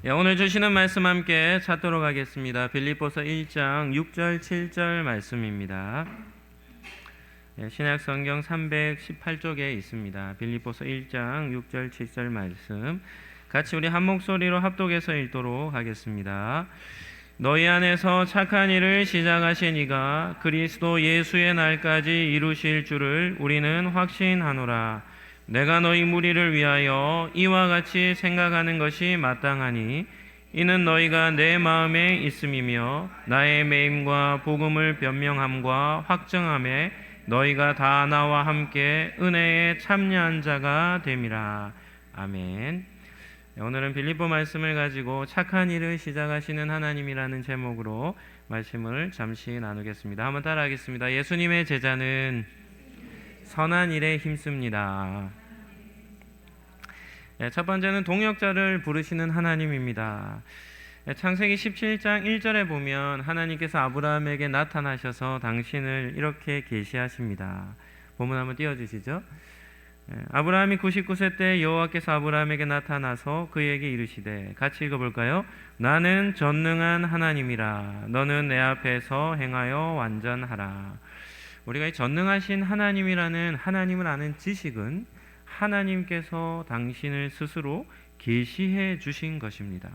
오늘 주시는 말씀 함께 찾도록 하겠습니다. 빌립보서 1장 6절 7절 말씀입니다. 신약 성경 318쪽에 있습니다. 빌립보서 1장 6절 7절 말씀 같이 우리 한 목소리로 합독해서 읽도록 하겠습니다. 너희 안에서 착한 일을 시작하신 이가 그리스도 예수의 날까지 이루실 줄을 우리는 확신하노라. 내가 너희 무리를 위하여 이와 같이 생각하는 것이 마땅하니 이는 너희가 내 마음에 있음이며 나의 매임과 복음을 변명함과 확정함에 너희가 다 나와 함께 은혜에 참여한 자가 됨이라. 아멘. 오늘은 빌립보 말씀을 가지고 착한 일을 시작하시는 하나님이라는 제목으로 말씀을 잠시 나누겠습니다. 한번 따라하겠습니다. 예수님의 제자는 선한 일에 힘씁니다. 첫 번째는 동역자를 부르시는 하나님입니다. 창세기 17장 1절에 보면 하나님께서 아브라함에게 나타나셔서 당신을 이렇게 계시하십니다. 본문 한번 띄워주시죠. 아브라함이 99세 때 여호와께서 아브라함에게 나타나서 그에게 이르시되, 같이 읽어볼까요? 나는 전능한 하나님이라. 너는 내 앞에서 행하여 완전하라. 우리가 이 전능하신 하나님이라는 하나님을 아는 지식은 하나님께서 당신을 스스로 계시해 주신 것입니다.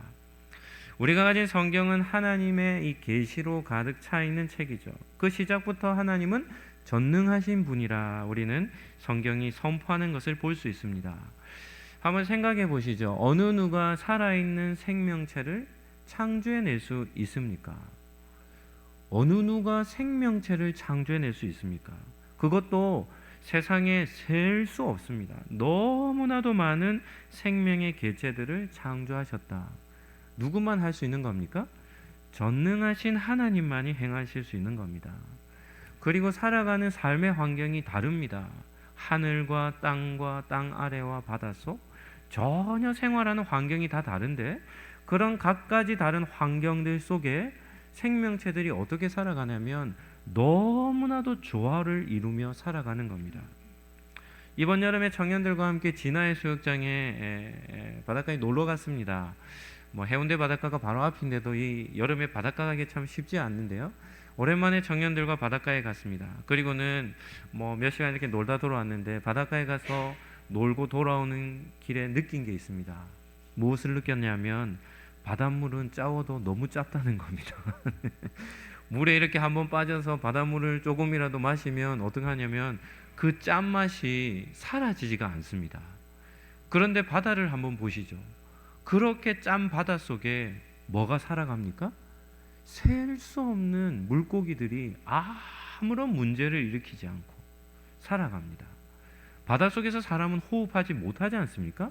우리가 가진 성경은 하나님의 이 계시로 가득 차 있는 책이죠. 그 시작부터 하나님은 전능하신 분이라 우리는 성경이 선포하는 것을 볼 수 있습니다. 한번 생각해 보시죠. 어느 누가 살아있는 생명체를 창조해낼 수 있습니까? 어느 누가 생명체를 창조해낼 수 있습니까? 그것도 세상에 셀 수 없습니다. 너무나도 많은 생명의 개체들을 창조하셨다. 누구만 할 수 있는 겁니까? 전능하신 하나님만이 행하실 수 있는 겁니다. 그리고 살아가는 삶의 환경이 다릅니다. 하늘과 땅과 땅 아래와 바닷속, 전혀 생활하는 환경이 다 다른데 그런 각가지 다른 환경들 속에 생명체들이 어떻게 살아가냐면 너무나도 조화를 이루며 살아가는 겁니다. 이번 여름에 청년들과 함께 진화해 수욕장에 바닷가에 놀러 갔습니다. 해운대 바닷가가 바로 앞인데도 이 여름에 바닷가 가기 참 쉽지 않는데요. 오랜만에 청년들과 바닷가에 갔습니다. 그리고는 몇 시간 이렇게 놀다 돌아왔는데 바닷가에 가서 놀고 돌아오는 길에 느낀 게 있습니다. 무엇을 느꼈냐면 바닷물은 짜워도 너무 짭다는 겁니다. 물에 이렇게 한번 빠져서 바닷물을 조금이라도 마시면 어떻게 하냐면 그 짠맛이 사라지지가 않습니다. 그런데 바다를 한번 보시죠. 그렇게 짠 바다 속에 뭐가 살아갑니까? 셀 수 없는 물고기들이 아무런 문제를 일으키지 않고 살아갑니다. 바닷속에서 사람은 호흡하지 못하지 않습니까?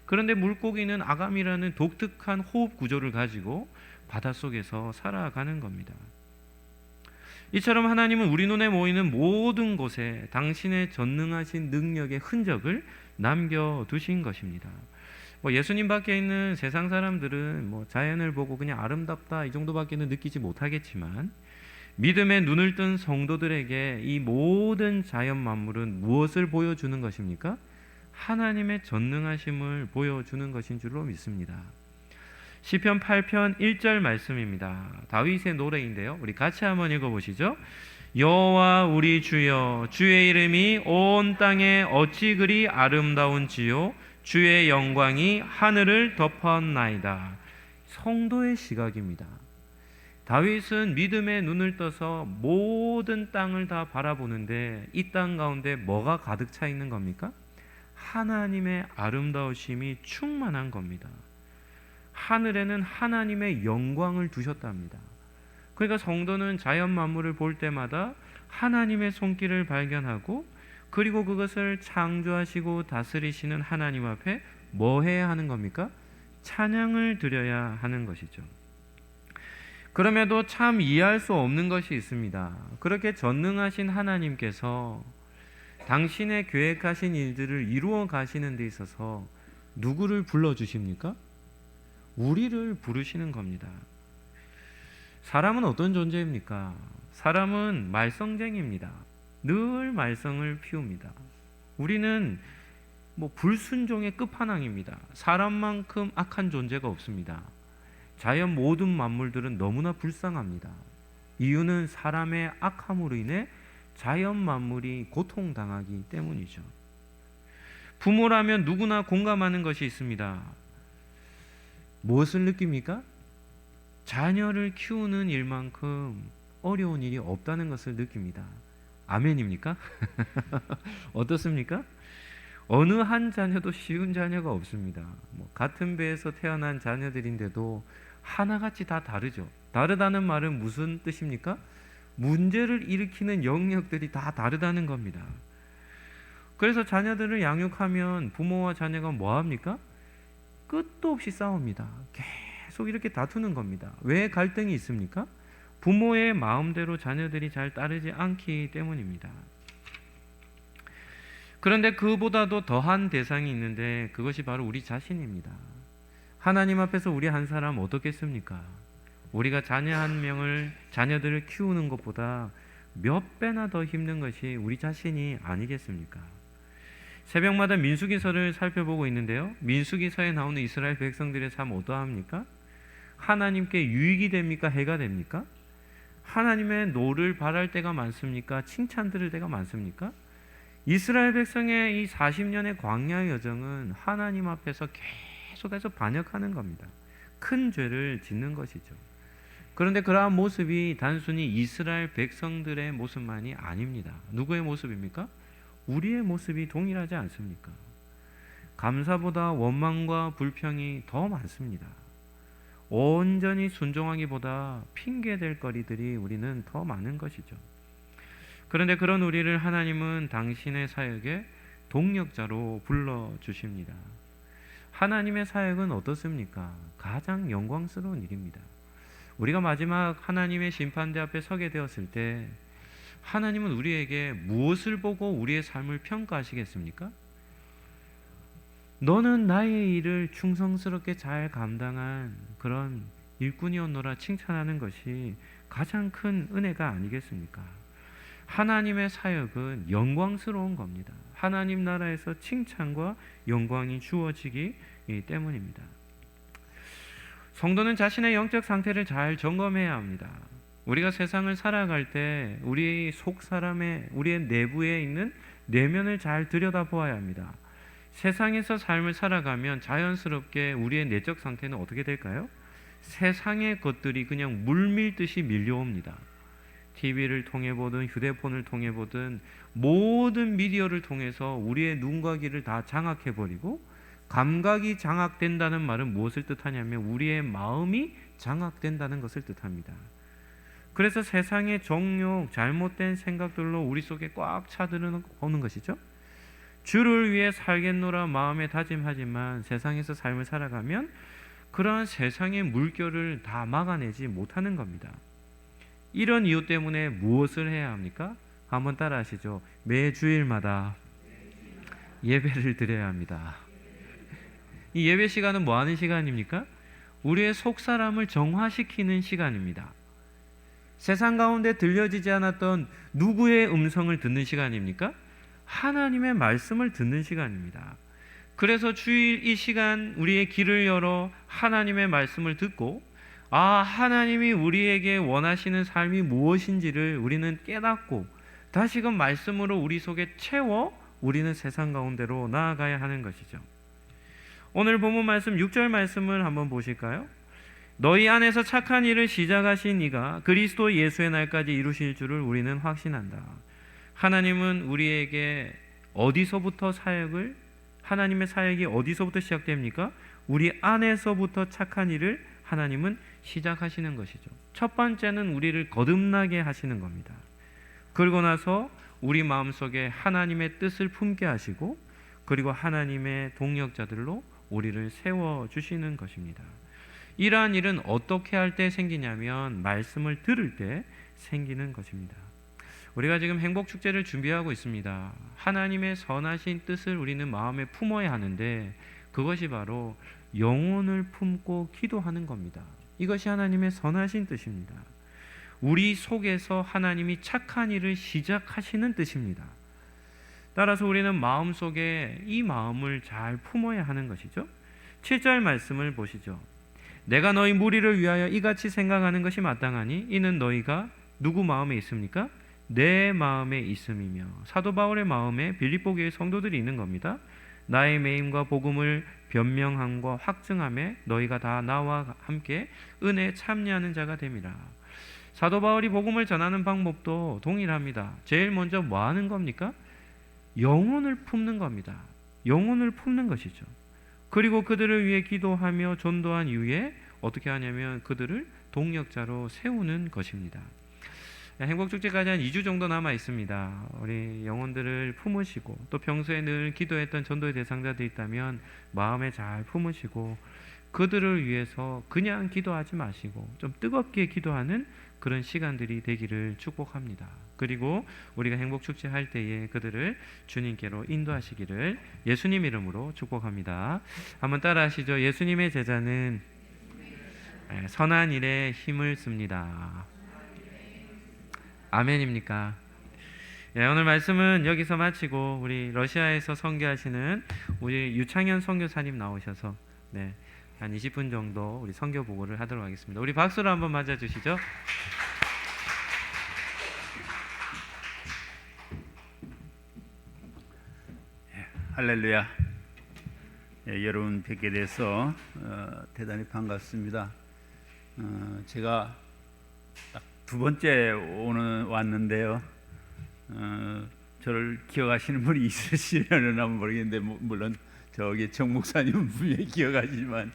그런데 물고기는 아감이라는 독특한 호흡 구조를 가지고 바닷속에서 살아가는 겁니다. 이처럼 하나님은 우리 눈에 보이는 모든 곳에 당신의 전능하신 능력의 흔적을 남겨두신 것입니다. 예수님 밖에 있는 세상 사람들은 자연을 보고 그냥 아름답다 이 정도밖에는 느끼지 못하겠지만 믿음의 눈을 뜬 성도들에게 이 모든 자연 만물은 무엇을 보여주는 것입니까? 하나님의 전능하심을 보여주는 것인 줄로 믿습니다. 시편 8편 1절 말씀입니다. 다윗의 노래인데요. 우리 같이 한번 읽어보시죠. 여호와 우리 주여, 주의 이름이 온 땅에 어찌 그리 아름다운지요. 주의 영광이 하늘을 덮었나이다. 성도의 시각입니다. 다윗은 믿음의 눈을 떠서 모든 땅을 다 바라보는데 이 땅 가운데 뭐가 가득 차 있는 겁니까? 하나님의 아름다우심이 충만한 겁니다. 하늘에는 하나님의 영광을 두셨답니다. 그러니까 성도는 자연 만물을 볼 때마다 하나님의 손길을 발견하고 그리고 그것을 창조하시고 다스리시는 하나님 앞에 뭐 해야 하는 겁니까? 찬양을 드려야 하는 것이죠. 그럼에도 참 이해할 수 없는 것이 있습니다. 그렇게 전능하신 하나님께서 당신의 계획하신 일들을 이루어 가시는 데 있어서 누구를 불러주십니까? 우리를 부르시는 겁니다. 사람은 어떤 존재입니까? 사람은 말썽쟁이입니다. 늘 말썽을 피웁니다. 우리는 불순종의 끝판왕입니다. 사람만큼 악한 존재가 없습니다. 자연 모든 만물들은 너무나 불쌍합니다. 이유는 사람의 악함으로 인해 자연 만물이 고통당하기 때문이죠. 부모라면 누구나 공감하는 것이 있습니다. 무엇을 느낍니까? 자녀를 키우는 일만큼 어려운 일이 없다는 것을 느낍니다. 아멘입니까? 어떻습니까? 어느 한 자녀도 쉬운 자녀가 없습니다. 같은 배에서 태어난 자녀들인데도 하나같이 다 다르죠. 다르다는 말은 무슨 뜻입니까? 문제를 일으키는 영역들이 다 다르다는 겁니다. 그래서 자녀들을 양육하면 부모와 자녀가 뭐합니까? 끝도 없이 싸웁니다. 계속 이렇게 다투는 겁니다. 왜 갈등이 있습니까? 부모의 마음대로 자녀들이 잘 따르지 않기 때문입니다. 그런데 그보다도 더한 대상이 있는데 그것이 바로 우리 자신입니다. 하나님 앞에서 우리 한 사람 어떻겠습니까? 우리가 자녀들을 키우는 것보다 몇 배나 더 힘든 것이 우리 자신이 아니겠습니까? 새벽마다 민수기서를 살펴보고 있는데요. 민수기서에 나오는 이스라엘 백성들의 삶 어떠합니까? 하나님께 유익이 됩니까? 해가 됩니까? 하나님의 노를 바랄 때가 많습니까? 칭찬 들을 때가 많습니까? 이스라엘 백성의 이 40년의 광야 여정은 하나님 앞에서 계속해서 반역하는 겁니다. 큰 죄를 짓는 것이죠. 그런데 그러한 모습이 단순히 이스라엘 백성들의 모습만이 아닙니다. 누구의 모습입니까? 우리의 모습이 동일하지 않습니까? 감사보다 원망과 불평이 더 많습니다. 온전히 순종하기보다 핑계댈 거리들이 우리는 더 많은 것이죠. 그런데 그런 우리를 하나님은 당신의 사역의 동력자로 불러주십니다. 하나님의 사역은 어떻습니까? 가장 영광스러운 일입니다. 우리가 마지막 하나님의 심판대 앞에 서게 되었을 때 하나님은 우리에게 무엇을 보고 우리의 삶을 평가하시겠습니까? 너는 나의 일을 충성스럽게 잘 감당한 그런 일꾼이었노라 칭찬하는 것이 가장 큰 은혜가 아니겠습니까? 하나님의 사역은 영광스러운 겁니다. 하나님 나라에서 칭찬과 영광이 주어지기 때문입니다. 성도는 자신의 영적 상태를 잘 점검해야 합니다. 우리가 세상을 살아갈 때 우리 속 사람의 우리의 내부에 있는 내면을 잘 들여다보아야 합니다. 세상에서 삶을 살아가면 자연스럽게 우리의 내적 상태는 어떻게 될까요? 세상의 것들이 그냥 물밀듯이 밀려옵니다. TV를 통해 보든 휴대폰을 통해 보든 모든 미디어를 통해서 우리의 눈과 귀를 다 장악해버리고, 감각이 장악된다는 말은 무엇을 뜻하냐면 우리의 마음이 장악된다는 것을 뜻합니다. 그래서 세상의 정욕, 잘못된 생각들로 우리 속에 꽉 차들어오는 것이죠. 주를 위해 살겠노라 마음에 다짐하지만 세상에서 삶을 살아가면 그러한 세상의 물결을 다 막아내지 못하는 겁니다. 이런 이유 때문에 무엇을 해야 합니까? 한번 따라 하시죠. 매 주일마다 예배를 드려야 합니다. 이 예배 시간은 뭐 하는 시간입니까? 우리의 속사람을 정화시키는 시간입니다. 세상 가운데 들려지지 않았던 누구의 음성을 듣는 시간입니까? 하나님의 말씀을 듣는 시간입니다. 그래서 주일 이 시간 우리의 귀를 열어 하나님의 말씀을 듣고, 하나님이 우리에게 원하시는 삶이 무엇인지를 우리는 깨닫고 다시금 말씀으로 우리 속에 채워 우리는 세상 가운데로 나아가야 하는 것이죠. 오늘 본문 말씀 6절 말씀을 한번 보실까요? 너희 안에서 착한 일을 시작하신 이가 그리스도 예수의 날까지 이루실 줄을 우리는 확신한다. 하나님은 우리에게 하나님의 사역이 어디서부터 시작됩니까? 우리 안에서부터 착한 일을 하나님은 시작하시는 것이죠. 첫 번째는 우리를 거듭나게 하시는 겁니다. 그러고 나서 우리 마음속에 하나님의 뜻을 품게 하시고, 그리고 하나님의 동력자들로 우리를 세워주시는 것입니다. 이러한 일은 어떻게 할 때 생기냐면 말씀을 들을 때 생기는 것입니다. 우리가 지금 행복축제를 준비하고 있습니다. 하나님의 선하신 뜻을 우리는 마음에 품어야 하는데 그것이 바로 영혼을 품고 기도하는 겁니다. 이것이 하나님의 선하신 뜻입니다. 우리 속에서 하나님이 착한 일을 시작하시는 뜻입니다. 따라서 우리는 마음속에 이 마음을 잘 품어야 하는 것이죠. 7절 말씀을 보시죠. 내가 너희 무리를 위하여 이같이 생각하는 것이 마땅하니 이는 너희가 누구 마음에 있습니까? 내 마음에 있음이며. 사도 바울의 마음에 빌립보 교회 성도들이 있는 겁니다. 나의 매임과 복음을 변명함과 확증함에 너희가 다 나와 함께 은혜에 참여하는 자가 됨이라. 사도 바울이 복음을 전하는 방법도 동일합니다. 제일 먼저 뭐 하는 겁니까? 영혼을 품는 겁니다. 영혼을 품는 것이죠. 그리고 그들을 위해 기도하며 전도한 이후에 어떻게 하냐면 그들을 동역자로 세우는 것입니다. 행복축제까지 한 2주 정도 남아 있습니다. 우리 영혼들을 품으시고 또 평소에 늘 기도했던 전도의 대상자들이 있다면 마음에 잘 품으시고 그들을 위해서 그냥 기도하지 마시고 좀 뜨겁게 기도하는 그런 시간들이 되기를 축복합니다. 그리고 우리가 행복축제 할 때에 그들을 주님께로 인도하시기를 예수님 이름으로 축복합니다. 한번 따라 하시죠. 예수님의 제자는 선한 일에 힘을 씁니다. 아멘입니까? 오늘 말씀은 여기서 마치고 우리 러시아에서 선교하시는 우리 유창현 선교사님 나오셔서 한 20분 정도 우리 선교 보고를 하도록 하겠습니다. 우리 박수로 한번 맞아주시죠. 할렐루야. 여러분 뵙게 돼서 대단히 반갑습니다. 제가 딱 두 번째 왔는데요. 저를 기억하시는 분이 있으시려나 모르겠는데 물론 저기 정 목사님은 분명히 기억하시지만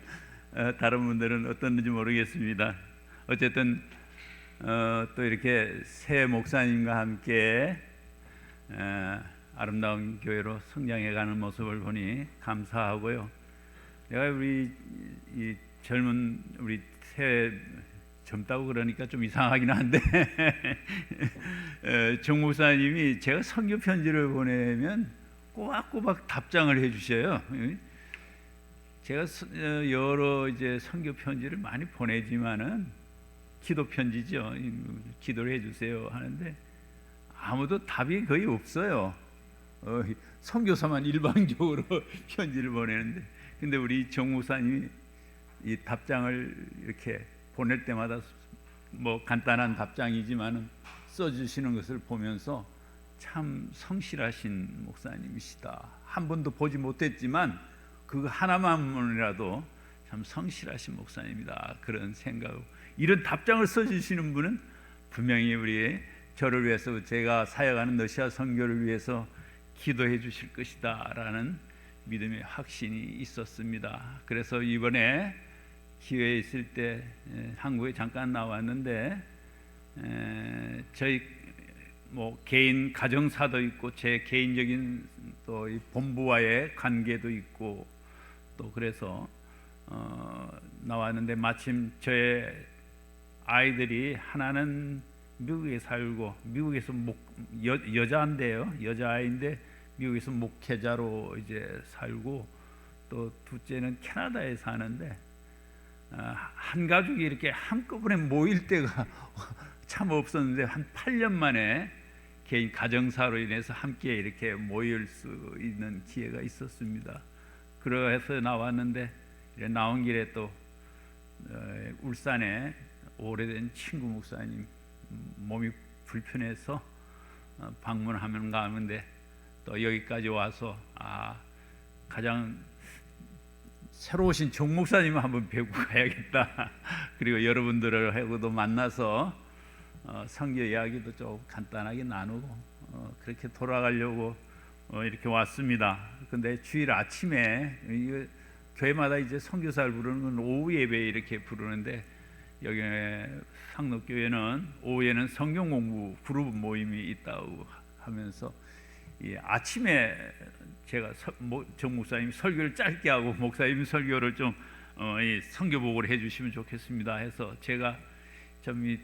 다른 분들은 어떻는지 모르겠습니다. 어쨌든 또 이렇게 새 목사님과 함께 아름다운 교회로 성장해가는 모습을 보니 감사하고요. 내가 우리 이 젊은 우리 새 젊다고 그러니까 좀 이상하긴 한데 정 목사님이 제가 선교 편지를 보내면 꼬박꼬박 답장을 해주셔요. 제가 여러 이제 선교 편지를 많이 보내지만은 기도 편지죠. 기도를 해주세요 하는데 아무도 답이 거의 없어요. 선교사만 일방적으로 편지를 보내는데, 근데 우리 정 목사님이 이 답장을 이렇게 보낼 때마다 뭐 간단한 답장이지만은 써주시는 것을 보면서 참 성실하신 목사님이시다. 한 번도 보지 못했지만 그거 하나만이라도 참 성실하신 목사님이다. 그런 생각. 이런 답장을 써주시는 분은 분명히 우리 저를 위해서 제가 사역하는 러시아 선교를 위해서 기도해 주실 것이다 라는 믿음의 확신이 있었습니다. 그래서 이번에 기회에 있을 때 한국에 잠깐 나왔는데 저희 뭐 개인 가정사도 있고 제 개인적인 또 이 본부와의 관계도 있고 또 그래서 나왔는데 마침 저의 아이들이 하나는 미국에 살고 미국에서 여자인데요. 여자아이인데 미국에서 목회자로 이제 살고 또 둘째는 캐나다에 사는데 한 가족이 이렇게 한꺼번에 모일 때가 참 없었는데 한 8년 만에 개인 가정사로 인해서 함께 이렇게 모일 수 있는 기회가 있었습니다. 그래서 나왔는데 나온 길에 또 울산에 오래된 친구 목사님 몸이 불편해서 방문하면 가는데 또 여기까지 와서 가장 새로 오신 정 목사님을 한번 뵙고 가야겠다. 그리고 여러분들을 하고도 만나서 선교 이야기도 좀 간단하게 나누고 그렇게 돌아가려고 이렇게 왔습니다. 근데 주일 아침에 교회마다 이제 선교사를 부르는 건 오후 예배 이렇게 부르는데 여기 상록교회는 오후에는 성경 공부 그룹 모임이 있다고 하면서 아침에 제가 정 목사님이 설교를 짧게 하고 목사님 설교를 좀 선교 보고를 해주시면 좋겠습니다 해서 제가 좀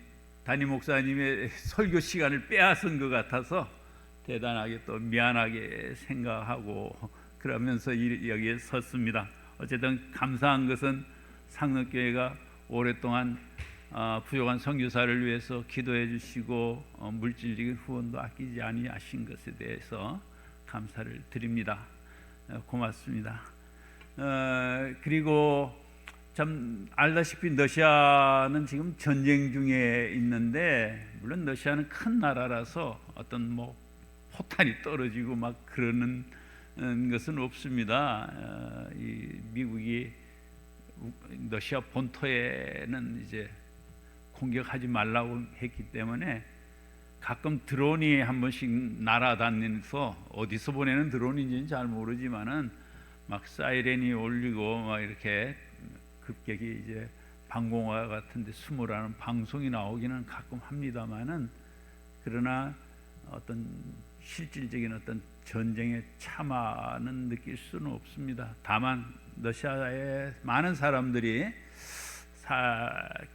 담임 목사님의 설교 시간을 빼앗은 것 같아서 대단하게 또 미안하게 생각하고 그러면서 여기에 섰습니다. 어쨌든 감사한 것은 상록교회가 오랫동안 부족한 선교사를 위해서 기도해 주시고 물질적인 후원도 아끼지 아니하신 것에 대해서 감사를 드립니다. 고맙습니다. 그리고 참 알다시피 러시아는 지금 전쟁 중에 있는데, 물론 러시아는 큰 나라라서 어떤 뭐 포탄이 떨어지고 막 그러는 것은 없습니다. 이 미국이 러시아 본토에는 이제 공격하지 말라고 했기 때문에 가끔 드론이 한 번씩 날아다니면서, 어디서 보내는 드론인지는 잘 모르지만은 막 사이렌이 울리고 막 이렇게 급격히 이제 방공화 같은데 숨으라는 방송이 나오기는 가끔 합니다만은, 그러나 어떤 실질적인 어떤 전쟁의 참화는 느낄 수는 없습니다. 다만 러시아의 많은 사람들이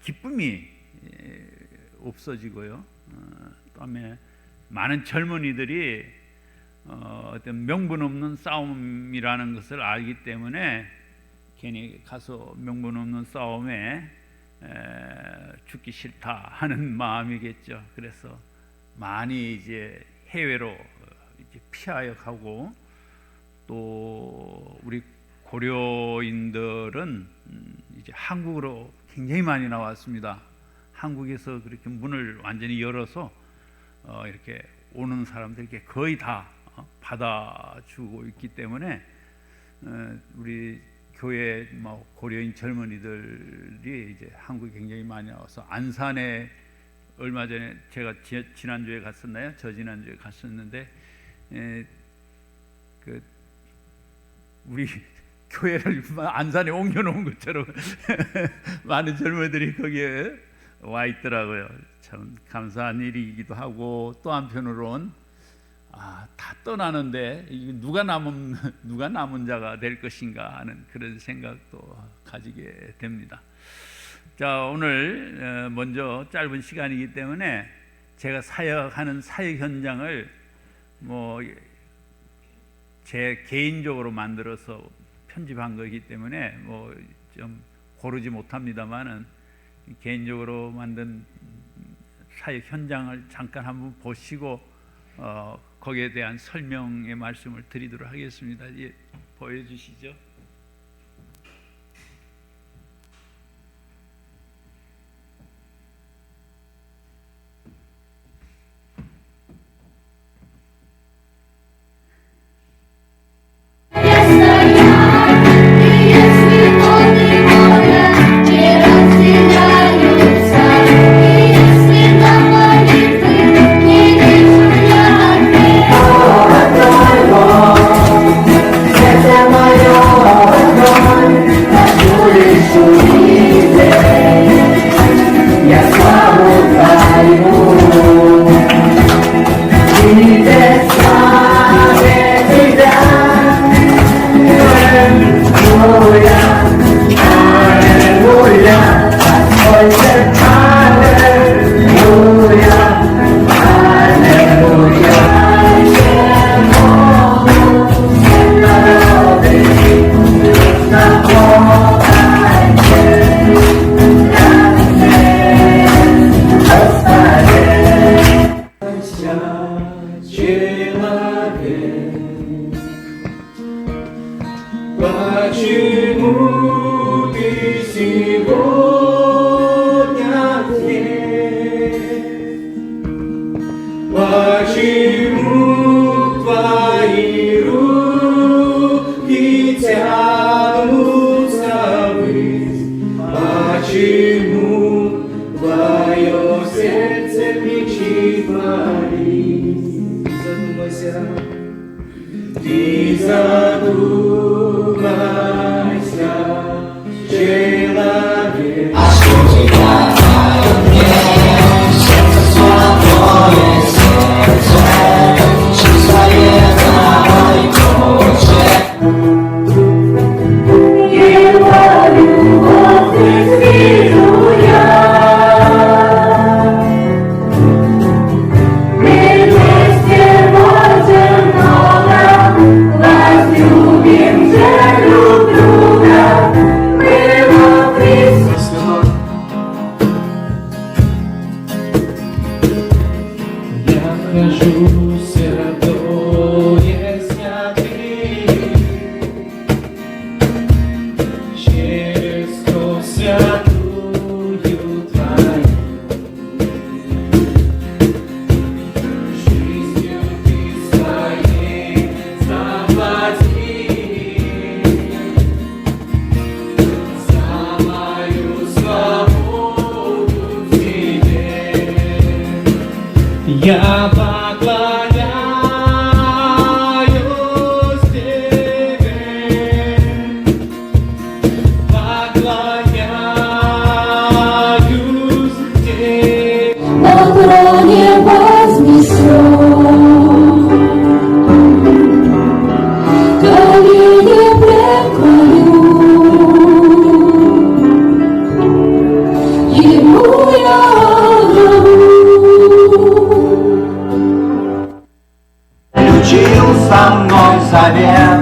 기쁨이 없어지고요. 그다음에 많은 젊은이들이 어떤 명분 없는 싸움이라는 것을 알기 때문에 괜히 가서 명분 없는 싸움에 죽기 싫다 하는 마음이겠죠. 그래서 많이 이제 해외로 이제 피하여 가고, 또 우리 고려인들은 이제 한국으로 굉장히 많이 나왔습니다. 한국에서 그렇게 문을 완전히 열어서 이렇게 오는 사람들에게 거의 다 받아주고 있기 때문에 우리 교회 뭐 고려인 젊은이들이 이제 한국에 굉장히 많이 나와서, 안산에 얼마 전에 제가 지난주에 갔었나요? 저지난주에 갔었는데, 그 우리 교회를 안산에 옮겨놓은 것처럼 많은 젊은이들이 거기에 와 있더라고요. 참 감사한 일이기도 하고, 또 한편으로는 다 떠나는데 누가 남은 자가 될 것인가 하는 그런 생각도 가지게 됩니다. 자, 오늘 먼저 짧은 시간이기 때문에 제가 사역하는 사역 현장을 뭐 제 개인적으로 만들어서 편집한 거기 때문에 뭐 좀 고르지 못합니다만은, 개인적으로 만든 사역 현장을 잠깐 한번 보시고 거기에 대한 설명의 말씀을 드리도록 하겠습니다. 예, 보여주시죠. To be совет.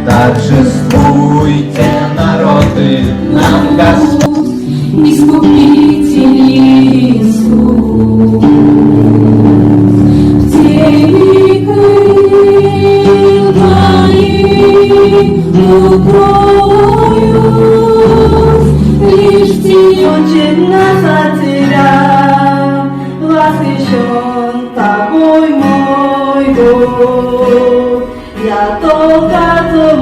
Торжествуйте, народы, нам Господь Искупитель Иисус. В тени крыл твоих укроюсь, лишь в тени очень нас от тебя, восхищен тобой мой Бог. Я только твой,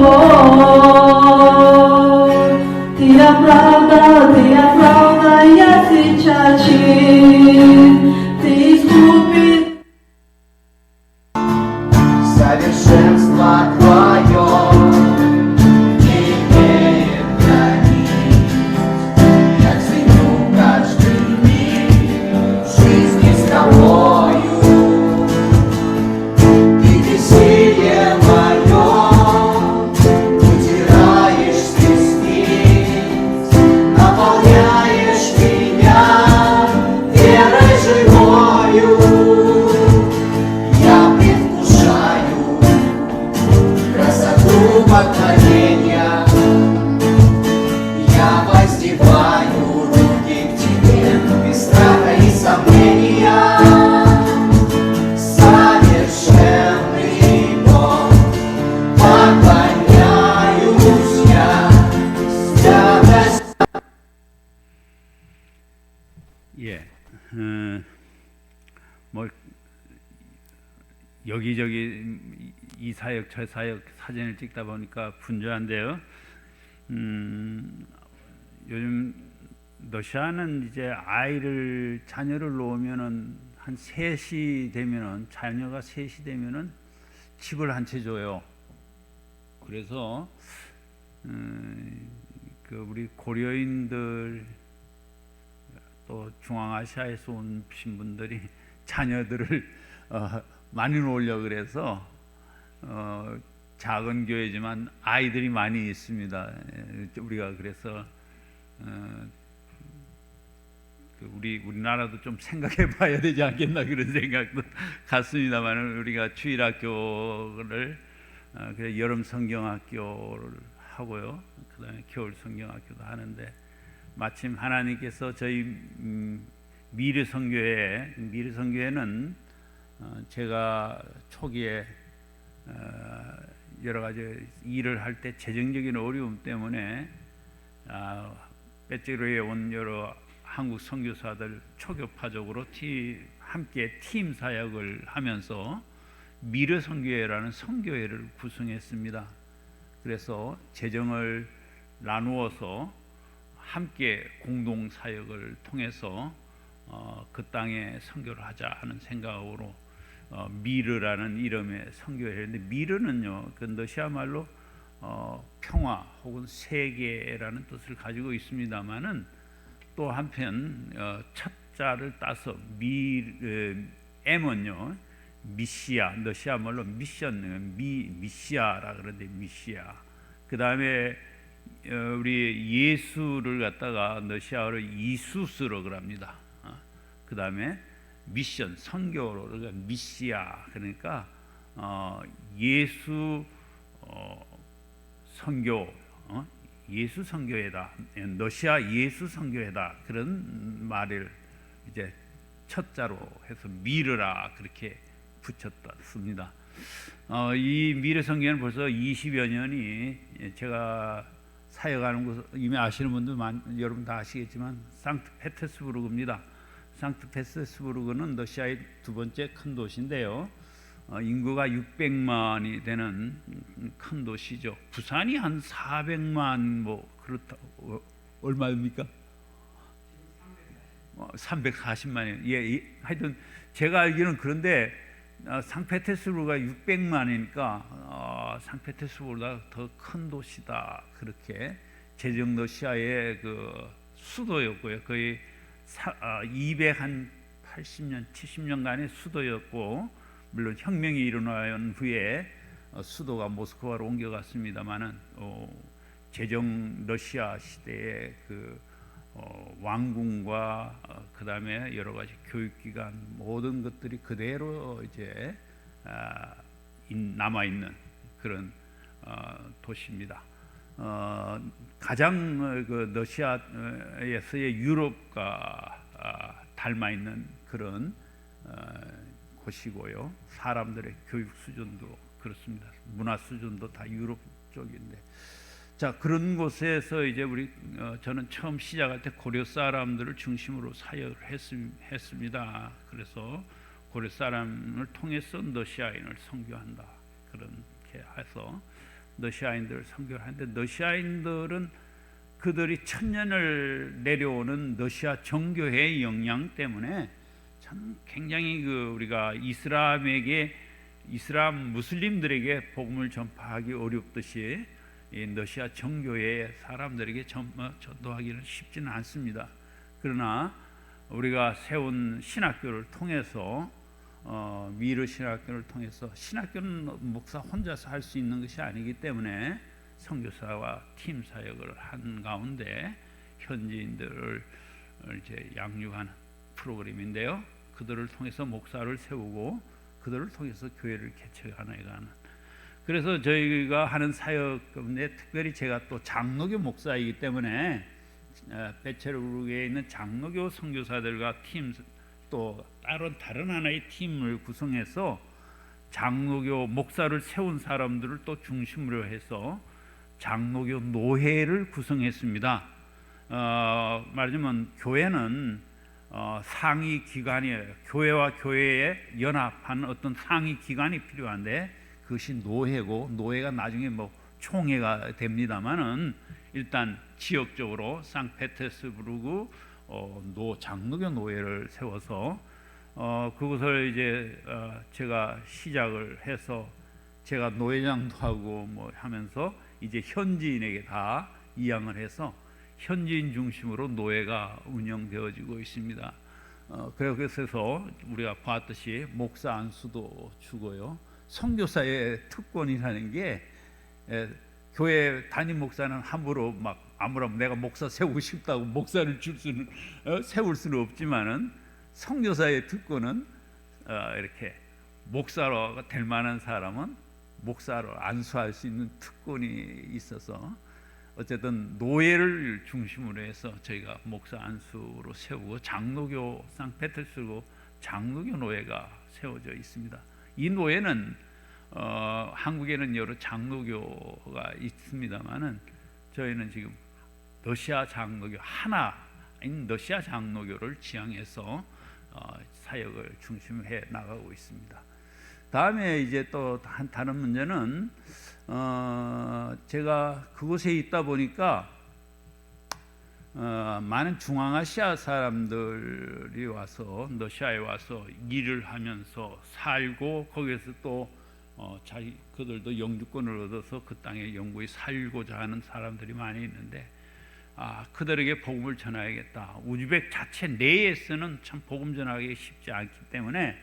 ты правда, я сейчас чин, ты искупит. совершенство Твое имеет границ. Я ценю каждый миг жизни с Тобою. Ты бессилие мое утираешь с ресниц, наполняешь меня верой живою. Я предвкушаю красоту поклонения. Я воздеваю руки к Тебе без страха и сомнения. Совершенный Бог, поклоняюсь я святость. 예, 뭐 여기저기 이 사역 저 사역 사진을 찍다 보니까 분주한데요. 요즘 러시아는 이제 자녀를 놓으면은 한 3시 되면은 자녀가 3시 되면은 집을 한 채 줘요. 그래서 그 우리 고려인들 또 중앙아시아에서 오신 분들이 자녀들을 많이 놓으려고 그래서 작은 교회지만 아이들이 많이 있습니다. 우리가 그래서 우리나라도 좀 생각해 봐야 되지 않겠나 그런 생각도 같습니다만, 우리가 주일학교를 여름 성경학교를 하고요, 그다음에 겨울 성경학교도 하는데, 마침 하나님께서 저희 미르 성교회는 제가 초기에 여러 가지 일을 할 때 재정적인 어려움 때문에 배지로에 온 여러 한국 선교사들 초교파적으로 함께 팀 사역을 하면서 미르 선교회라는 선교회를 구성했습니다. 그래서 재정을 나누어서 함께 공동 사역을 통해서 그 땅에 선교를 하자 하는 생각으로 미르라는 이름의 선교회를 했는데, 미르는요, 그 러시아 말로 평화 혹은 세계라는 뜻을 가지고 있습니다만은, 또 한편 첫 자를 따서 M은요 미시아, 러시아 말로 미션, 미시아라 그러는데 미시아. 그 다음에 우리 예수를 갖다가 러시아어로 이수스로 그럽니다. 그 다음에 미션, 선교로 그러니까 미시아, 그러니까 예수 선교, 예수 선교회다, 러시아 예수 선교회다, 그런 말을 이제 첫자로 해서 미르라 그렇게 붙였습니다. 이 미르 선교회는 벌써 20여 년이, 제가 사역하는 곳 이미 아시는 분들 여러분 다 아시겠지만 상트페테르스부르크입니다. 상트페테르스부르크는 러시아의 두 번째 큰 도시인데요, 인구가 600만이 되는 큰 도시죠. 부산이 한 400만 뭐 그렇다. 얼마입니까? 340만이에요. 예, 하여튼 제가 알기로는 그런데 상페테르스부르크가 600만이니까 상페테르스부르크보다 더 큰 도시다, 그렇게 제정 러시아의 그 수도였고요. 거의 280년, 70년간의 수도였고, 물론 혁명이 일어난 후에 수도가 모스크바로 옮겨갔습니다만은 제정 러시아 시대의 그 왕궁과 그 다음에 여러 가지 교육기관 모든 것들이 그대로 이제 남아 있는 그런 도시입니다. 가장 그 러시아에서의 유럽과 닮아 있는 그런 곳이고요. 사람들의 교육 수준도 그렇습니다. 문화 수준도 다 유럽 쪽인데, 자, 그런 곳에서 이제 저는 처음 시작할 때 고려 사람들을 중심으로 사역을 했습니다. 그래서 고려 사람을 통해서 러시아인을 선교한다, 그렇게 해서 러시아인들을 선교를 하는데, 러시아인들은 그들이 천년을 내려오는 러시아 정교회의 영향 때문에 참 굉장히 우리가 이슬람 무슬림들에게 복음을 전파하기 어렵듯이 이 러시아 정교회의 사람들에게 전도하기는 쉽지는 않습니다. 그러나 우리가 세운 신학교를 통해서 미르 신학교를 통해서, 신학교는 목사 혼자서 할 수 있는 것이 아니기 때문에 선교사와 팀 사역을 한 가운데 현지인들을 이제 양육하는 프로그램인데요. 그들을 통해서 목사를 세우고 그들을 통해서 교회를 개척하는. 그래서 저희가 하는 사역 가운데 특별히 제가 또 장로교 목사이기 때문에 베체르부르크에 있는 장로교 선교사들과 팀, 또 다른 하나의 팀을 구성해서 장로교 목사를 세운 사람들을 또 중심으로 해서 장로교 노회를 구성했습니다. 말하자면 교회는 상위 기관이에요. 교회와 교회에 연합하는 어떤 상위 기관이 필요한데, 그것이 노회고, 노회가 나중에 총회가 됩니다만은 일단 지역적으로 상페테르부르크 장로교 노회를 세워서 그것을 이제 제가 시작을 해서 제가 노회장도 하고 하면서 이제 현지인에게 다 이양을 해서 현지인 중심으로 노회가 운영되어지고 있습니다. 그래서 우리가 봤듯이 목사 안수도 주고요. 선교사의 특권이라는 게, 교회 담임 목사는 함부로 아무나 내가 목사 세우고 싶다고 목사를 세울 수는 없지만은, 선교사의 특권은 이렇게 목사가 될 만한 사람은 목사로 안수할 수 있는 특권이 있어서, 어쨌든 노예를 중심으로 해서 저희가 목사 안수로 세우고, 장로교 상페테르부르크 장로교 노예가 세워져 있습니다. 이 노예는 한국에는 여러 장로교가 있습니다만은 저희는 지금 러시아 장로교 하나인 러시아 장로교를 지향해서 사역을 중심해 나가고 있습니다. 다음에 이제 또 다른 문제는 제가 그곳에 있다 보니까 많은 중앙아시아 사람들이 와서 러시아에 와서 일을 하면서 살고, 거기에서 또 그들도 영주권을 얻어서 그 땅에 영구히 살고자 하는 사람들이 많이 있는데, 그들에게 복음을 전하야겠다. 우즈벡 자체 내에서는 참 복음 전하기 쉽지 않기 때문에,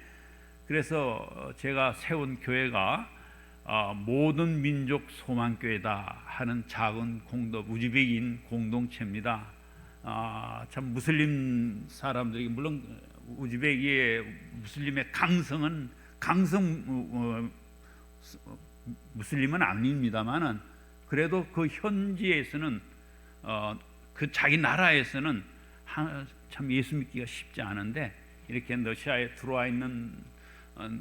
그래서 제가 세운 교회가 모든 민족 소망교회다 하는 작은 우즈벡인 공동체입니다. 참 무슬림 사람들이, 물론 우즈벡의 무슬림의 강성 무슬림은 아닙니다만은, 그래도 그 현지에서는 그 자기 나라에서는 참 예수 믿기가 쉽지 않은데, 이렇게 러시아에 들어와 있는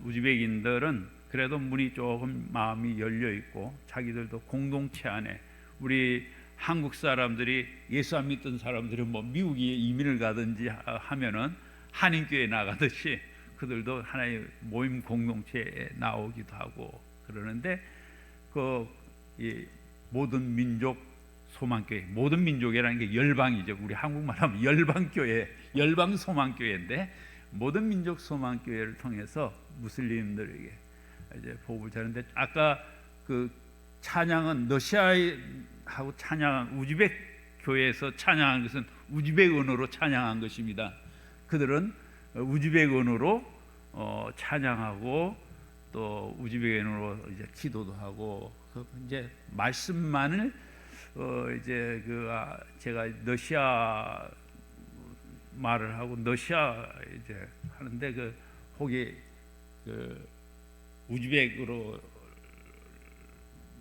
우즈벡인들은 그래도 문이 조금 마음이 열려 있고, 자기들도 공동체 안에, 우리 한국 사람들이 예수 안 믿던 사람들은 미국에 이민을 가든지 하면은 한인교회 나가듯이 그들도 하나의 모임 공동체에 나오기도 하고 그러는데, 이 모든 민족 소망교회, 모든 민족이라는 게 열방이죠. 우리 한국말 하면 열방교회, 열방 소망교회인데, 모든 민족 소망교회를 통해서 무슬림들에게 이제 복음을 전하는데, 아까 그 찬양은 러시아하고 찬양한 우즈벡 교회에서 찬양한 것은 우즈벡 언어로 찬양한 것입니다. 그들은 우즈벡 언어로 찬양하고, 또 우즈벡 언어로 이제 기도도 하고, 이제 말씀만을 이제 제가 러시아 말을 하고 러시아 이제 하는데, 거기 우즈벡으로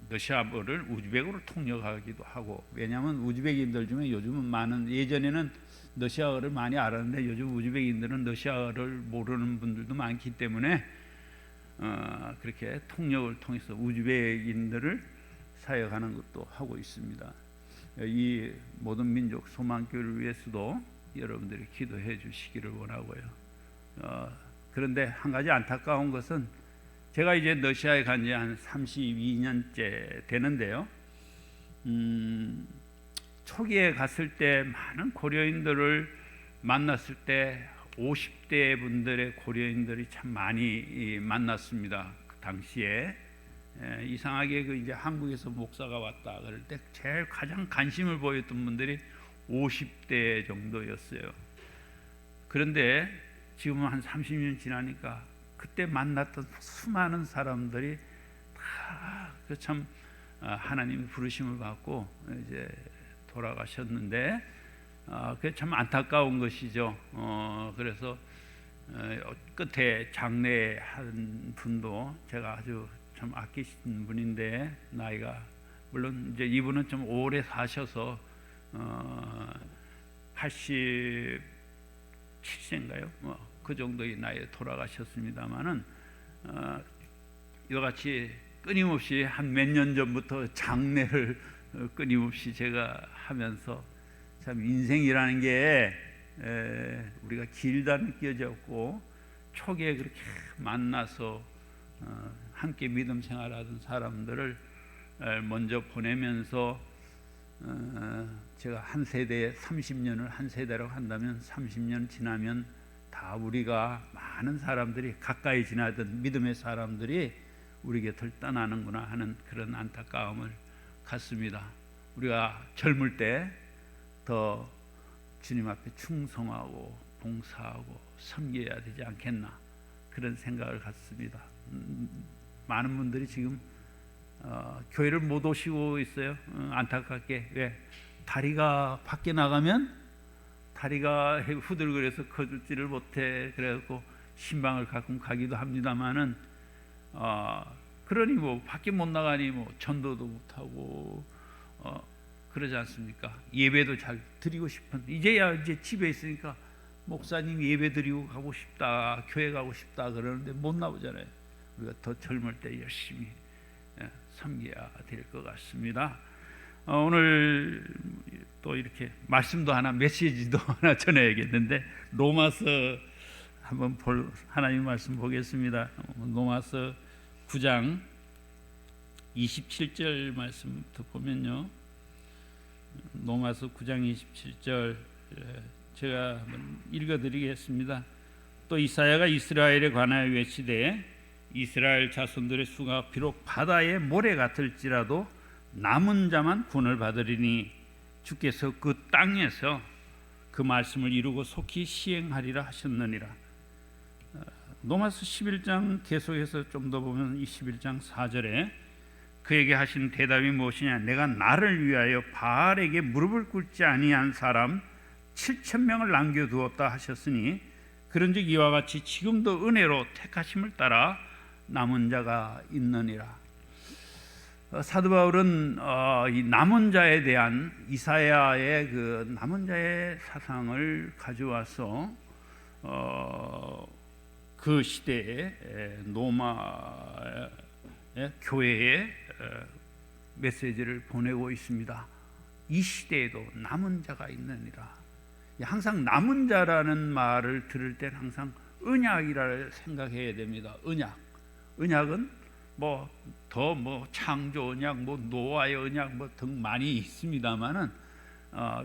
러시아어를 우즈벡어로 통역하기도 하고, 왜냐하면 우즈벡인들 중에 요즘은 많은, 예전에는 러시아어를 많이 알았는데 요즘 우즈벡인들은 러시아어를 모르는 분들도 많기 때문에 그렇게 통역을 통해서 우즈벡인들을 사역하는 것도 하고 있습니다. 이 모든 민족 소망교회를 위해서도 여러분들이 기도해 주시기를 원하고요. 그런데 한 가지 안타까운 것은, 제가 이제 러시아에 간 지 한 32년째 되는데요. 초기에 갔을 때 많은 고려인들을 만났을 때 50대 분들의 고려인들이 참 많이 만났습니다. 그 당시에 이상하게 그 이제 한국에서 목사가 왔다 그럴 때 제일 가장 관심을 보였던 분들이 50대 정도였어요. 그런데 지금은 한 30년 지나니까 그때 만났던 수많은 사람들이 다 그 참 하나님의 부르심을 받고 이제 돌아가셨는데, 그게 참 안타까운 것이죠. 그래서 끝에 장례 한 분도 제가 아주 참 아끼신 분인데, 나이가 물론 이제 이분은 좀 오래 사셔서 87세인가요? 그 정도의 나이에 돌아가셨습니다만은 이같이 끊임없이 한 몇 년 전부터 장례를 끊임없이 제가 하면서 참 인생이라는 게 우리가 길다 느껴졌고, 초기에 그렇게 만나서 함께 믿음 생활하던 사람들을 먼저 보내면서 제가 한 세대에 30년을 한 세대라고 한다면 30년 지나면 다 우리가 많은 사람들이 가까이 지나던 믿음의 사람들이 우리 곁을 떠나는구나 하는 그런 안타까움을 갖습니다. 우리가 젊을 때 더 주님 앞에 충성하고 봉사하고 섬겨야 되지 않겠나, 그런 생각을 갖습니다. 많은 분들이 지금 교회를 못 오시고 있어요. 안타깝게. 왜? 다리가 밖에 나가면 다리가 후들거려서 걷지를 못해. 그래갖고 신방을 가끔 가기도 합니다만은 그러니 뭐 밖에 못 나가니 뭐 전도도 못하고 그러지 않습니까? 예배도 잘 드리고 싶은, 이제야 이제 집에 있으니까 목사님 예배 드리고 가고 싶다, 교회 가고 싶다 그러는데 못 나오잖아요. 우리가 더 젊을 때 열심히 섬겨야 될 것 같습니다. 오늘 또 이렇게 말씀도 하나, 메시지도 하나 전해야겠는데, 로마서 한번 하나님 말씀 보겠습니다. 로마서 9장 27절 말씀부터 보면요, 로마서 9장 27절 제가 한번 읽어드리겠습니다. 또 이사야가 이스라엘에 관하여 외치되, 이스라엘 자손들의 수가 비록 바다의 모래 같을지라도 남은 자만 구원을 받으리니 주께서 그 땅에서 그 말씀을 이루고 속히 시행하리라 하셨느니라. 로마서 11장 계속해서 좀 더 보면 21장 4절에 그에게 하신 대답이 무엇이냐, 내가 나를 위하여 바알에게 무릎을 꿇지 아니한 사람 7,000명을 남겨두었다 하셨으니, 그런즉 이와 같이 지금도 은혜로 택하심을 따라 남은 자가 있느니라. 사도 바울은 이 남은 자에 대한 이사야의 그 남은 자의 사상을 가져와서 그 시대에 로마 교회에 메시지를 보내고 있습니다. 이 시대에도 남은 자가 있느니라. 항상 남은 자라는 말을 들을 때는 항상 언약이라 생각해야 됩니다. 언약은 더 창조 언약, 노아의 언약 등 많이 있습니다만은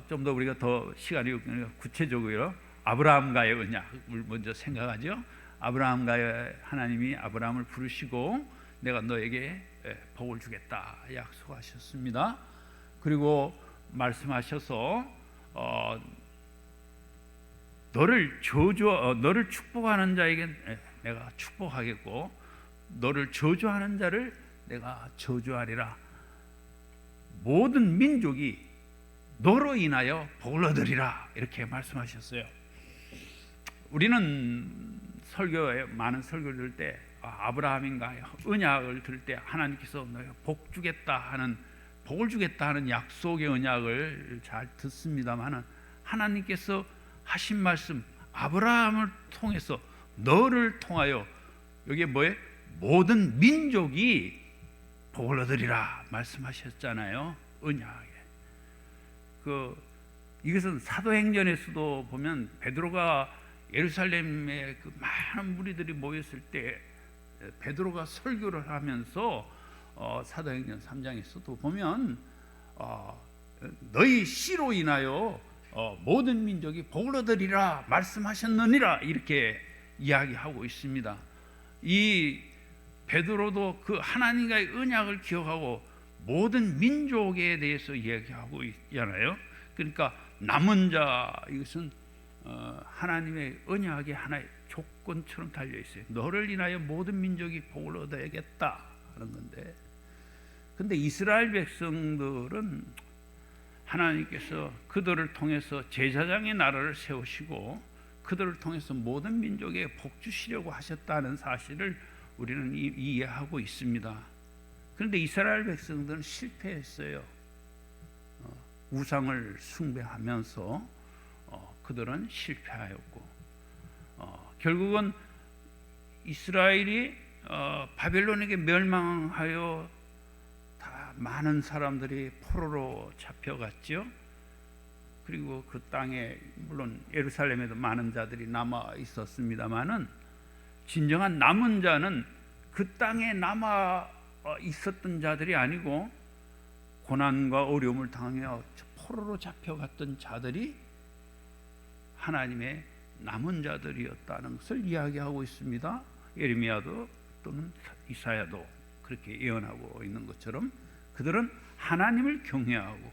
좀 더 우리가 더 시간이 구체적으로 아브라함과의 언약을 먼저 생각하죠. 아브라함과의 하나님이 아브라함을 부르시고 내가 너에게 복을 주겠다 약속하셨습니다. 그리고 말씀하셔서 너를 축복하는 자에게 내가 축복하겠고 너를 저주하는 자를 내가 저주하리라. 모든 민족이 너로 인하여 복을 얻으리라, 이렇게 말씀하셨어요. 우리는 설교에 많은 설교를 들을 때 아브라함인가 언약을 들을 때 하나님께서 너희가 복을 주겠다 하는 약속의 언약을 잘 듣습니다만은 하나님께서 하신 말씀 아브라함을 통해서 너를 통하여 여기에 뭐에 모든 민족이 복을 얻으리라 말씀하셨잖아요. 언약에. 이것은 사도행전에서도 보면 베드로가 예루살렘에 그 많은 무리들이 모였을 때 베드로가 설교를 하면서 사도행전 3장에서도 보면 너희 씨로 인하여 모든 민족이 복을 얻으리라 말씀하셨느니라 이렇게 이야기하고 있습니다. 이 베드로도 그 하나님과의 언약을 기억하고 모든 민족에 대해서 이야기하고 있잖아요. 그러니까 남은 자 이것은 하나님의 언약의 하나의 조건처럼 달려 있어요. 너를 인하여 모든 민족이 복을 얻어야겠다 하는 건데, 근데 이스라엘 백성들은 하나님께서 그들을 통해서 제사장의 나라를 세우시고 그들을 통해서 모든 민족에 복 주시려고 하셨다는 사실을 우리는 이해하고 있습니다. 그런데 이스라엘 백성들은 실패했어요. 우상을 숭배하면서 그들은 실패하였고 결국은 이스라엘이 바벨론에게 멸망하여 다 많은 사람들이 포로로 잡혀갔죠. 그리고 그 땅에 물론 예루살렘에도 많은 자들이 남아 있었습니다마는 진정한 남은 자는 그 땅에 남아 있었던 자들이 아니고 고난과 어려움을 당하여 포로로 잡혀갔던 자들이 하나님의 남은 자들이었다는 것을 이야기하고 있습니다. 예레미야도 또는 이사야도 그렇게 예언하고 있는 것처럼 그들은 하나님을 경외하고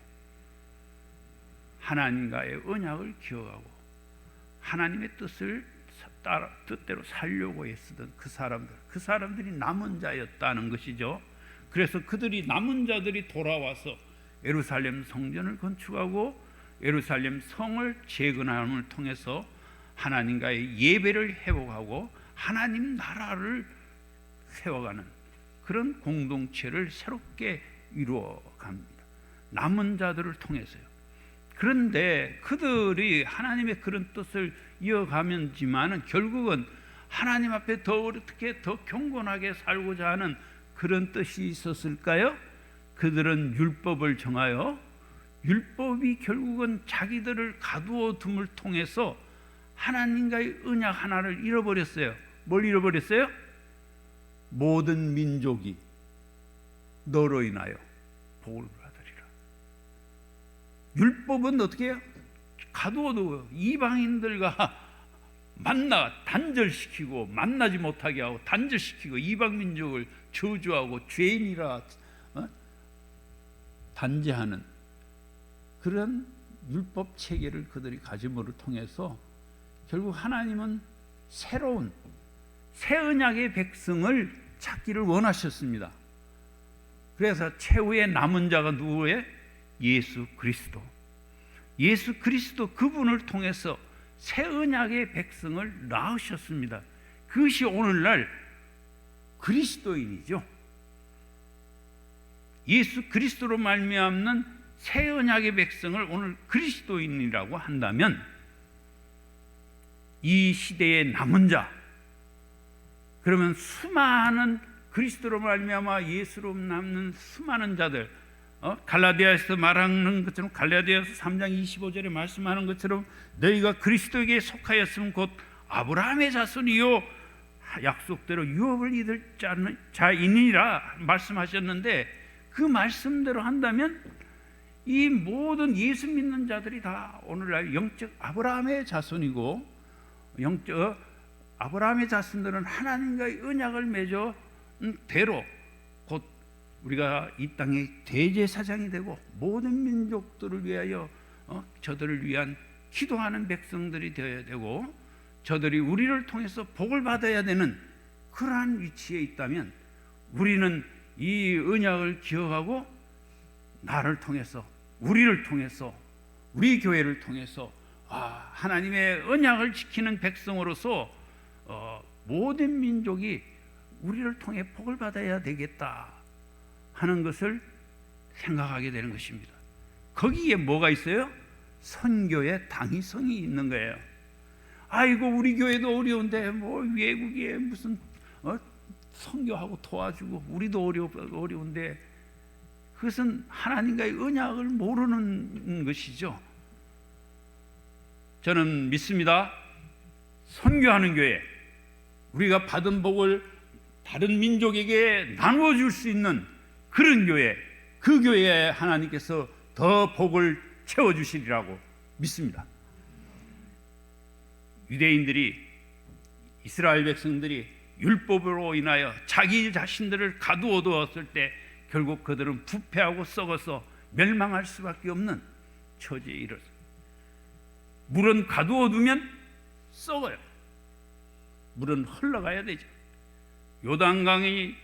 하나님과의 언약을 기억하고 하나님의 뜻대로 살려고 애쓰던 그 사람들이 남은 자였다는 것이죠. 그래서 그들이 남은 자들이 돌아와서 예루살렘 성전을 건축하고 예루살렘 성을 재건함을 통해서 하나님과의 예배를 회복하고 하나님 나라를 세워가는 그런 공동체를 새롭게 이루어 갑니다. 남은 자들을 통해서요. 그런데 그들이 하나님의 그런 뜻을 이어가면지만은 결국은 하나님 앞에 어떻게 더 경건하게 살고자 하는 그런 뜻이 있었을까요? 그들은 율법을 정하여 율법이 결국은 자기들을 가두어 둠을 통해서 하나님과의 언약 하나를 잃어버렸어요. 뭘 잃어버렸어요? 모든 민족이 너로 인하여 복을 받으리라. 율법은 어떻게 해요? 가두어도 이방인들과 단절시키고 만나지 못하게 하고 단절시키고 이방 민족을 저주하고 죄인이라 단죄하는 그런 율법 체계를 그들이 가짐으로 통해서 결국 하나님은 새로운 새 언약의 백성을 찾기를 원하셨습니다. 그래서 최후의 남은 자가 누구예요? 예수 그리스도. 예수 그리스도 그분을 통해서 새 언약의 백성을 낳으셨습니다. 그것이 오늘날 그리스도인이죠. 예수 그리스도로 말미암는 새 언약의 백성을 오늘 그리스도인이라고 한다면 이 시대의 남은 자, 그러면 수많은 그리스도로 말미암아 예수로 남는 수많은 자들, 갈라디아에서 말하는 것처럼 갈라디아서 3장 25절에 말씀하는 것처럼 너희가 그리스도에게 속하였으면 곧 아브라함의 자손이요 약속대로 유업을 이룰 자이니라 말씀하셨는데 그 말씀대로 한다면 이 모든 예수 믿는 자들이 다 오늘날 영적 아브라함의 자손이고 영적 아브라함의 자손들은 하나님과의 언약을 맺어 대로 곧 우리가 이 땅의 대제사장이 되고 모든 민족들을 위하여 저들을 위한 기도하는 백성들이 되어야 되고 저들이 우리를 통해서 복을 받아야 되는 그러한 위치에 있다면 우리는 이 언약을 기억하고 나를 통해서 우리를 통해서 우리 교회를 통해서 하나님의 언약을 지키는 백성으로서 모든 민족이 우리를 통해 복을 받아야 되겠다 하는 것을 생각하게 되는 것입니다. 거기에 뭐가 있어요? 선교의 당위성이 있는 거예요. 아이고 우리 교회도 어려운데 뭐 외국에 무슨 선교하고 도와주고 우리도 어려운데, 그것은 하나님과의 언약을 모르는 것이죠. 저는 믿습니다. 선교하는 교회, 우리가 받은 복을 다른 민족에게 나누어 줄 수 있는 그런 교회, 그 교회에 하나님께서 더 복을 채워주시리라고 믿습니다. 유대인들이, 이스라엘 백성들이 율법으로 인하여 자기 자신들을 가두어 두었을 때 결국 그들은 부패하고 썩어서 멸망할 수밖에 없는 처지에 이르렀습니다. 물은 가두어 두면 썩어요. 물은 흘러가야 되죠. 요단강을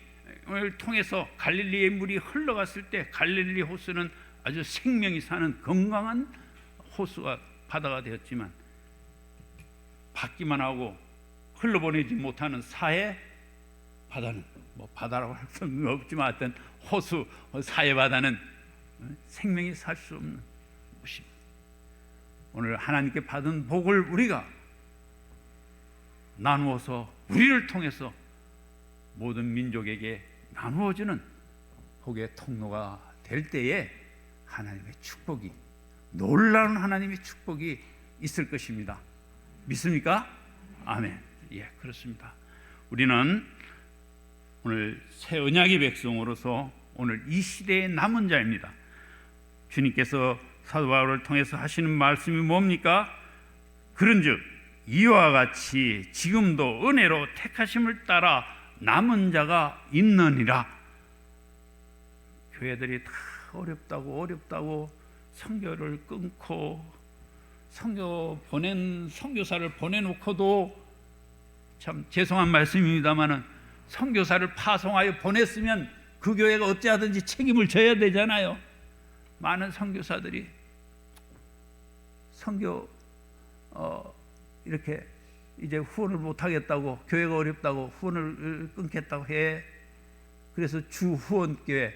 통해서 갈릴리의 물이 흘러갔을 때 갈릴리 호수는 아주 생명이 사는 건강한 호수가 바다가 되었지만, 받기만 하고 흘러보내지 못하는 사해 바다는, 뭐 바다라고 할 수는 없지만 하여튼 호수, 사해 바다는 생명이 살 수 없는 곳입니다. 오늘 하나님께 받은 복을 우리가 나누어서 우리를 통해서 모든 민족에게 나누어주는 복의 통로가 될 때에 하나님의 축복이, 놀라운 하나님의 축복이 있을 것입니다. 믿습니까? 아멘. 예, 그렇습니다. 우리는 오늘 새 언약의 백성으로서 오늘 이 시대의 남은 자입니다. 주님께서 사도 바울을 통해서 하시는 말씀이 뭡니까? 그런즉 이와 같이 지금도 은혜로 택하심을 따라 남은 자가 있느니라. 교회들이 다 어렵다고 선교를 끊고 선교사를 보내놓고도, 참 죄송한 말씀입니다마는 선교사를 파송하여 보냈으면 그 교회가 어찌하든지 책임을 져야 되잖아요. 많은 선교사들이 선교 이렇게 이제 후원을 못하겠다고, 교회가 어렵다고 후원을 끊겠다고 해. 그래서 주 후원교회,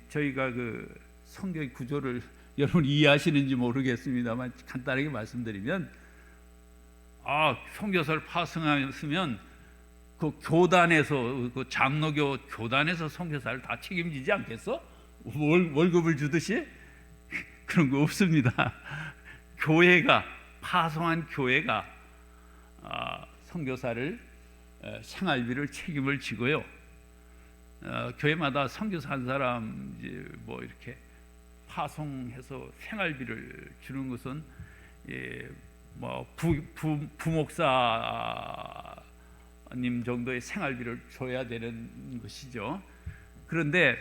저희가 그 선교의 구조를 여러분 이해하시는지 모르겠습니다만 간단하게 말씀드리면, 선교사를 파송하였으면 그 교단에서, 그 장로교 교단에서 선교사를 다 책임지지 않겠어? 월급을 주듯이? 그런 거 없습니다. 교회가, 파송한 교회가 선교사를 생활비를 책임을 지고요. 교회마다 선교사 한 사람 이제 뭐 이렇게 파송해서 생활비를 주는 것은 뭐 부목사님 정도의 생활비를 줘야 되는 것이죠. 그런데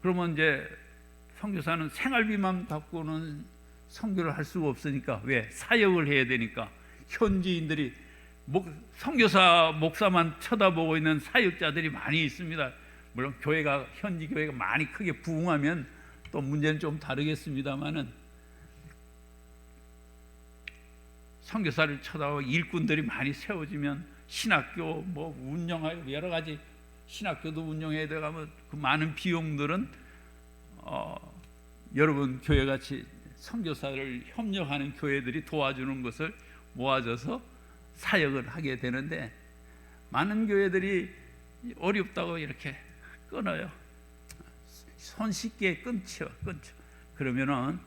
그러면 이제 선교사는 생활비만 갖고는 선교를 할 수가 없으니까, 왜? 사역을 해야 되니까. 현지인들이 선교사 목사만 쳐다보고 있는 사역자들이 많이 있습니다. 물론 교회가, 현지 교회가 많이 크게 부흥하면 또 문제는 좀 다르겠습니다만은, 선교사를 쳐다보고 일꾼들이 많이 세워지면 신학교 뭐 운영하고 여러 가지 신학교도 운영해야 되가면 그 많은 비용들은 여러분 교회같이 선교사를 협력하는 교회들이 도와주는 것을 모아져서 사역을 하게 되는데, 많은 교회들이 어렵다고 이렇게 끊어요. 손쉽게 끊죠. 그러면은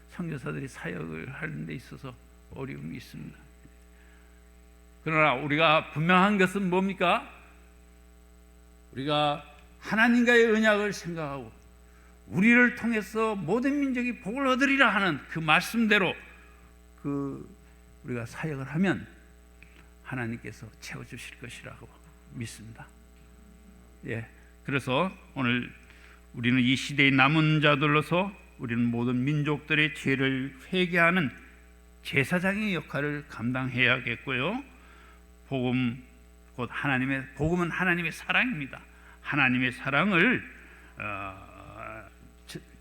선교사들이 사역을 하는 데 있어서 어려움이 있습니다. 그러나 우리가 분명한 것은 뭡니까? 우리가 하나님과의 언약을 생각하고 우리를 통해서 모든 민족이 복을 얻으리라 하는 그 말씀대로 우리가 사역을 하면 하나님께서 채워주실 것이라고 믿습니다. 예, 그래서 오늘 우리는 이 시대의 남은 자들로서 우리는 모든 민족들의 죄를 회개하는 제사장의 역할을 감당해야겠고요. 복음은 하나님의 사랑입니다. 하나님의 사랑을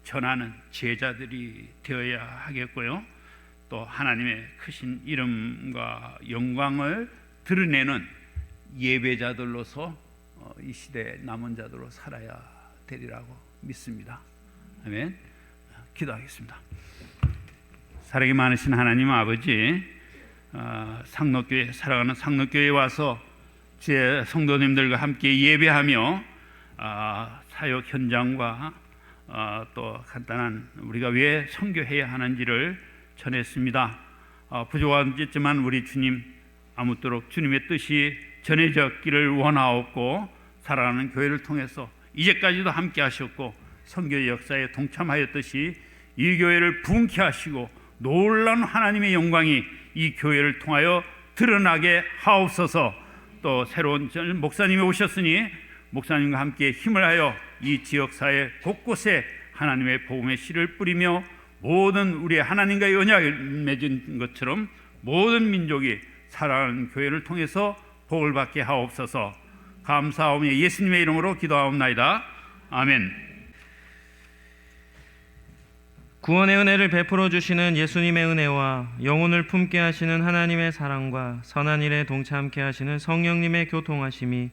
전하는 제자들이 되어야 하겠고요. 또 하나님의 크신 이름과 영광을 드러내는 예배자들로서 이 시대의 남은 자들로 살아야 되리라고 믿습니다. 아멘. 기도하겠습니다. 사랑이 많으신 하나님 아버지, 상록교회 살아가는 상록교회에 와서 주의 성도님들과 함께 예배하며 사역 현장과 또 간단한 우리가 왜 선교해야 하는지를 전했습니다. 부족하겠지만 우리 주님 아무쪼록 주님의 뜻이 전해졌기를 원하옵고, 살아가는 교회를 통해서 이제까지도 함께 하셨고 선교의 역사에 동참하였듯이 이 교회를 부흥케 하시고 놀라운 하나님의 영광이 이 교회를 통하여 드러나게 하옵소서. 또 새로운 목사님이 오셨으니 목사님과 함께 힘을 하여 이 지역사회 곳곳에 하나님의 복음의 씨를 뿌리며 모든 우리의 하나님과의 언약을 맺은 것처럼 모든 민족이 살아가는 교회를 통해서 복을 받게 하옵소서. 감사하오며 예수님의 이름으로 기도하옵나이다. 아멘. 구원의 은혜를 베풀어 주시는 예수님의 은혜와 영혼을 품게 하시는 하나님의 사랑과 선한 일에 동참케 하시는 성령님의 교통하심이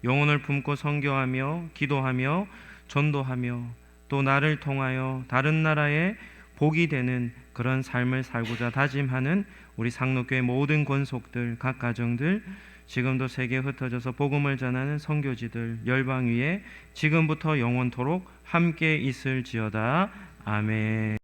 영혼을 품고 선교하며 기도하며 전도하며 또 나를 통하여 다른 나라에 복이 되는 그런 삶을 살고자 다짐하는 우리 상록교회 모든 권속들, 각 가정들, 지금도 세계에 흩어져서 복음을 전하는 선교지들 열방 위에 지금부터 영원토록 함께 있을지어다. 아멘.